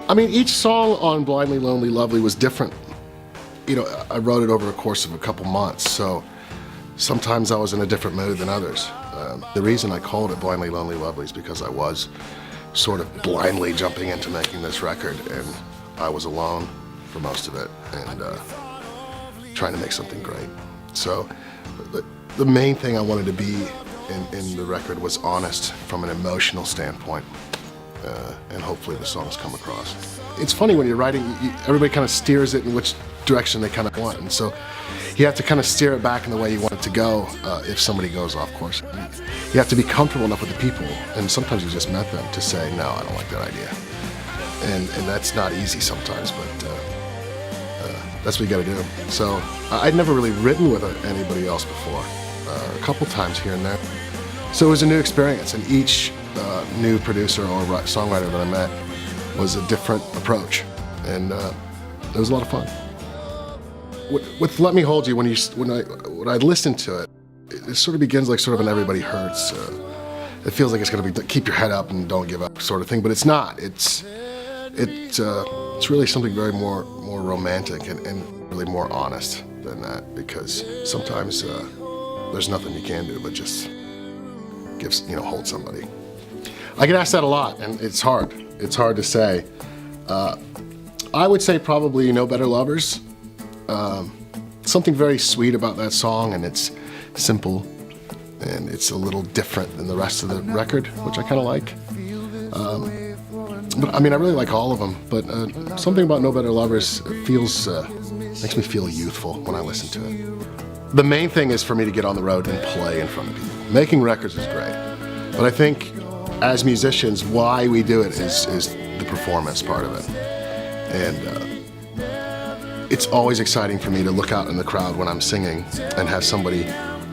I mean, each song on Blindly Lonely Lovely was different. You know, I wrote it over a course of a couple months, so sometimes I was in a different mood than others. The reason I called it Blindly Lonely Lovely is because I was sort of blindly jumping into making this record, and I was alone for most of it, and trying to make something great. So the main thing I wanted to be in the record was honest from an emotional standpoint. And hopefully the songs come across. It's funny when you're writing, everybody kind of steers it in which direction they kind of want, and so you have to kind of steer it back in the way you want it to go if somebody goes off course. You have to be comfortable enough with the people, and sometimes you just met them to say, no, I don't like that idea. And that's not easy sometimes, but that's what you gotta do. So I'd never really written with anybody else before, a couple times here and there. So it was a new experience, and each new producer or songwriter that I met was a different approach, and it was a lot of fun. With Let Me Hold You, when I listened to it, it sort of begins like sort of an Everybody Hurts. It feels like it's going to be keep your head up and don't give up sort of thing, but it's not. It's really something very more romantic and really more honest than that, because sometimes there's nothing you can do but just hold somebody. I get asked that a lot, and it's hard. It's hard to say. I would say probably No Better Lovers. Something very sweet about that song, and it's simple, and it's a little different than the rest of the record, which I kind of like. But I mean, I really like all of them, but something about No Better Lovers makes me feel youthful when I listen to it. The main thing is for me to get on the road and play in front of people. Making records is great, but I think as musicians, why we do it is the performance part of it. And it's always exciting for me to look out in the crowd when I'm singing and have somebody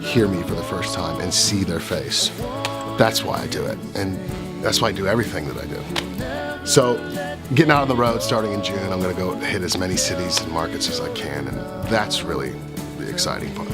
hear me for the first time and see their face. That's why I do it, and that's why I do everything that I do. So getting out on the road starting in June, I'm gonna go hit as many cities and markets as I can, and that's really the exciting part.